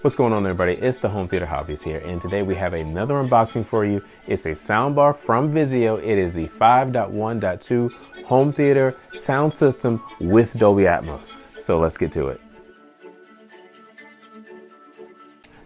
What's going on, everybody? It's the Home Theater Hobbyist here, and today we have another unboxing for you. It's a soundbar from Vizio. It is the 5.1.2 home theater sound system with Dolby Atmos. So let's get to it.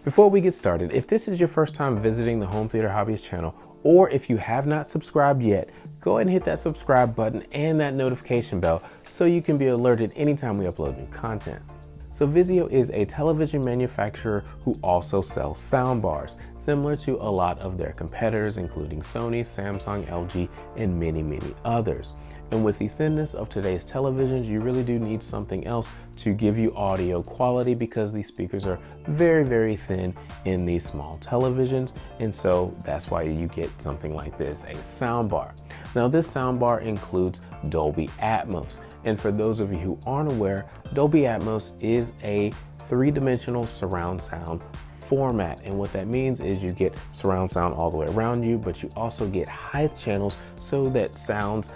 Before we get started, if this is your first time visiting the Home Theater Hobbyist channel, or if you have not subscribed yet, go ahead and hit that subscribe button and that notification bell so you can be alerted anytime we upload new content. So Vizio is a television manufacturer who also sells soundbars, similar to a lot of their competitors, including Sony, Samsung, LG, and many others. And with the thinness of today's televisions, you really do need something else to give you audio quality because these speakers are very thin in these small televisions. And so that's why you get something like this, a soundbar. Now this soundbar includes Dolby Atmos. And for those of you who aren't aware, Dolby Atmos is a three-dimensional surround sound format, and what that means is you get surround sound all the way around you, but you also get height channels so that sounds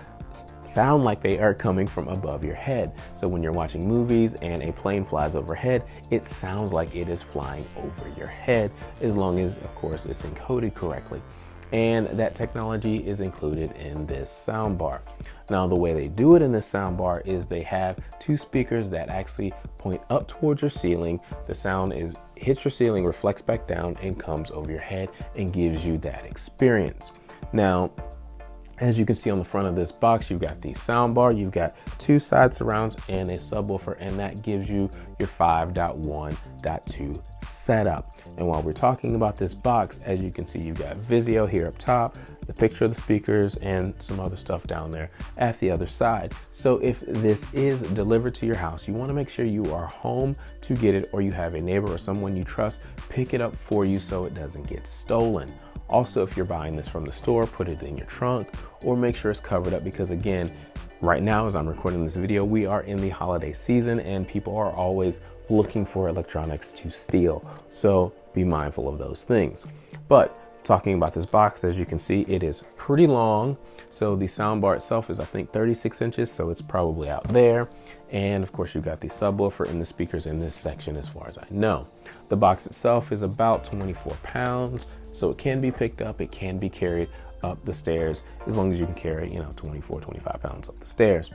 sound like they are coming from above your head. So when you're watching movies and a plane flies overhead, it sounds like it is flying over your head, as long as, of course, it's encoded correctly. And that technology is included in this soundbar. Now, the way they do it in this soundbar is they have two speakers that actually point up towards your ceiling. The sound hits your ceiling, reflects back down, and comes over your head and gives you that experience. Now, as you can see on the front of this box, you've got the soundbar, you've got two side surrounds and a subwoofer, and that gives you your 5.1.2 setup. And while we're talking about this box, as you can see, you've got Vizio here up top, the picture of the speakers, and some other stuff down there at the other side. So if this is delivered to your house, you want to make sure you are home to get it, or you have a neighbor or someone you trust pick it up for you so it doesn't get stolen. Also, if you're buying this from the store, put it in your trunk or make sure it's covered up, because again, right now as I'm recording this video, we are in the holiday season and people are always looking for electronics to steal. So be mindful of those things. But talking about this box, as you can see, it is pretty long. So the soundbar itself is, I think, 36 inches, so it's probably out there. And of course, you've got the subwoofer and the speakers in this section as far as I know. The box itself is about 24 pounds, so it can be picked up, it can be carried up the stairs, as long as you can carry, 24, 25 pounds up the stairs.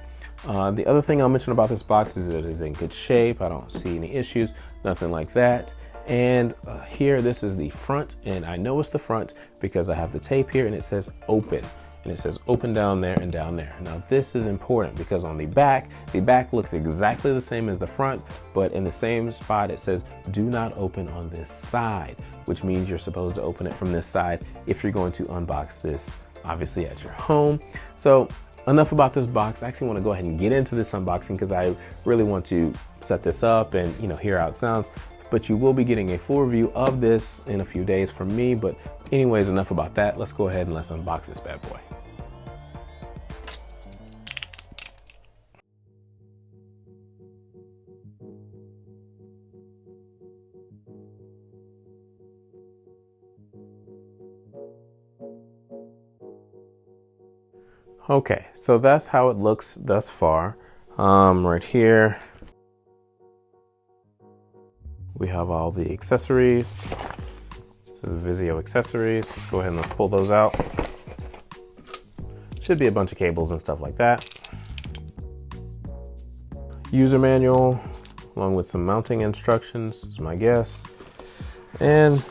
The other thing I'll mention about this box is that it is in good shape. I don't see any issues, nothing like that. And here, this is the front, and I know it's the front because I have the tape here and it says open. And it says open down there and down there. Now this is important because on the back looks exactly the same as the front, but in the same spot it says do not open on this side, which means you're supposed to open it from this side if you're going to unbox this, obviously at your home. So enough about this box. I actually want to go ahead and get into this unboxing because I really want to set this up and hear how it sounds. But you will be getting a full review of this in a few days from me. But anyways, enough about that. Let's go ahead and let's unbox this bad boy. Okay, so that's how it looks thus far. Right here, we have all the accessories. This is Vizio accessories. Let's go ahead and let's pull those out. Should be a bunch of cables and stuff like that. User manual, along with some mounting instructions, is my guess. And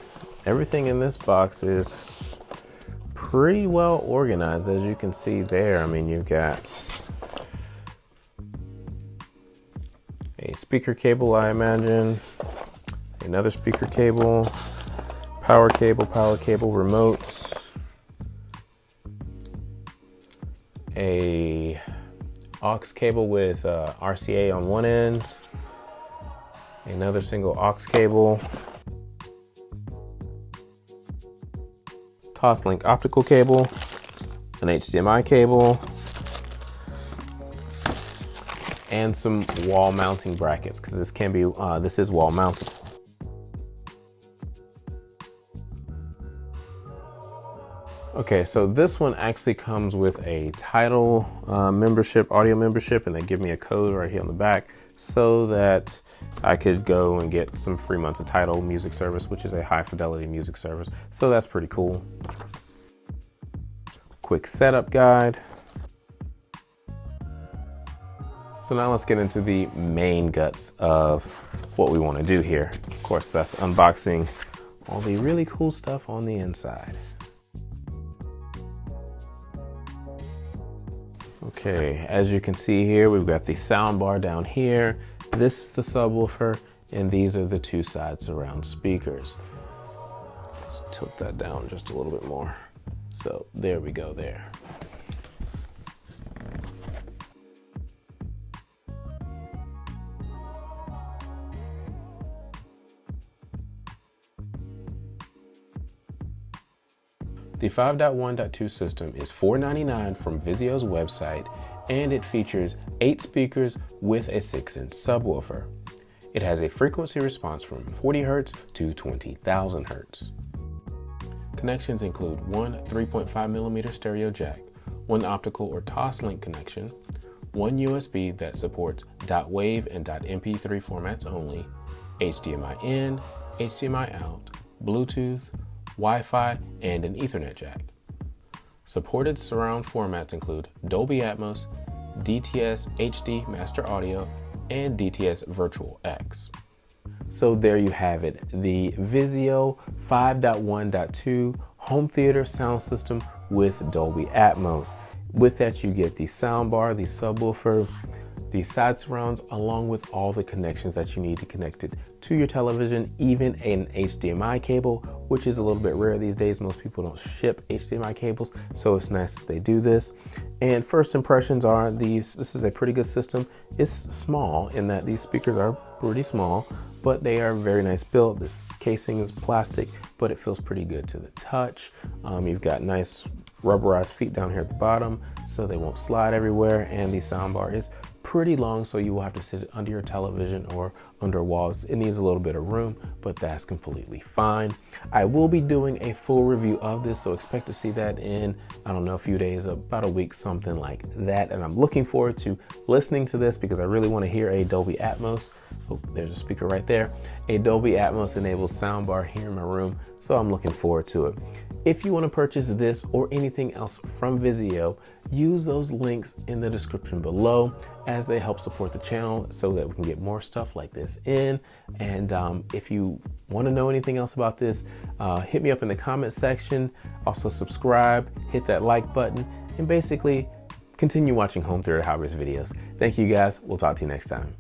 everything in this box is pretty well organized, as you can see there. I mean, you've got a speaker cable, I imagine, another speaker cable, power cable, remotes, a aux cable with RCA on one end, another single aux cable, Toslink optical cable, an HDMI cable, and some wall mounting brackets, because this can be this is wall mountable. Okay, so this one actually comes with a Tidal membership, audio membership, and they give me a code right here on the back so that I could go and get some free months of Tidal music service, which is a high fidelity music service. So that's pretty cool. Quick setup guide. So now let's get into the main guts of what we want to do here. Of course, that's unboxing all the really cool stuff on the inside. Okay, as you can see here, we've got the soundbar down here. This is the subwoofer, and these are the two side surround speakers. Let's tilt that down just a little bit more. So there we go there. The 5.1.2 system is $499 from Vizio's website, and it features 8 speakers with a 6-inch subwoofer. It has a frequency response from 40 Hz to 20,000 Hz. Connections include one 3.5mm stereo jack, one optical or Toslink connection, one USB that supports .wave and .mp3 formats only, HDMI in, HDMI out, Bluetooth, Wi-Fi, and an Ethernet jack. Supported surround formats include Dolby Atmos, DTS HD Master Audio, and DTS Virtual X. So there you have it, the Vizio 5.1.2 home theater sound system with Dolby Atmos. With that, you get the soundbar, the subwoofer, the side surrounds, along with all the connections that you need to connect it to your television, even an HDMI cable, which is a little bit rare these days. Most people don't ship HDMI cables, so it's nice that they do this. And first impressions are this is a pretty good system. It's small in that these speakers are pretty small, but they are very nice built. This casing is plastic, but it feels pretty good to the touch. You've got nice rubberized feet down here at the bottom, so they won't slide everywhere, and the soundbar is pretty long, so you will have to sit under your television or under walls. It needs a little bit of room, but that's completely fine. I will be doing a full review of this, so expect to see that in, I don't know, a few days, about a week, something like that. And I'm looking forward to listening to this because I really want to hear a Dolby Atmos. Oh, there's a speaker right there. A Dolby Atmos enabled soundbar here in my room, so I'm looking forward to it. If you want to purchase this or anything else from Vizio, use those links in the description below, as they help support the channel so that we can get more stuff like this in. And if you want to know anything else about this, hit me up in the comment section. Also subscribe, hit that like button, and basically continue watching Home Theater Hobbyist videos. Thank you guys. We'll talk to you next time.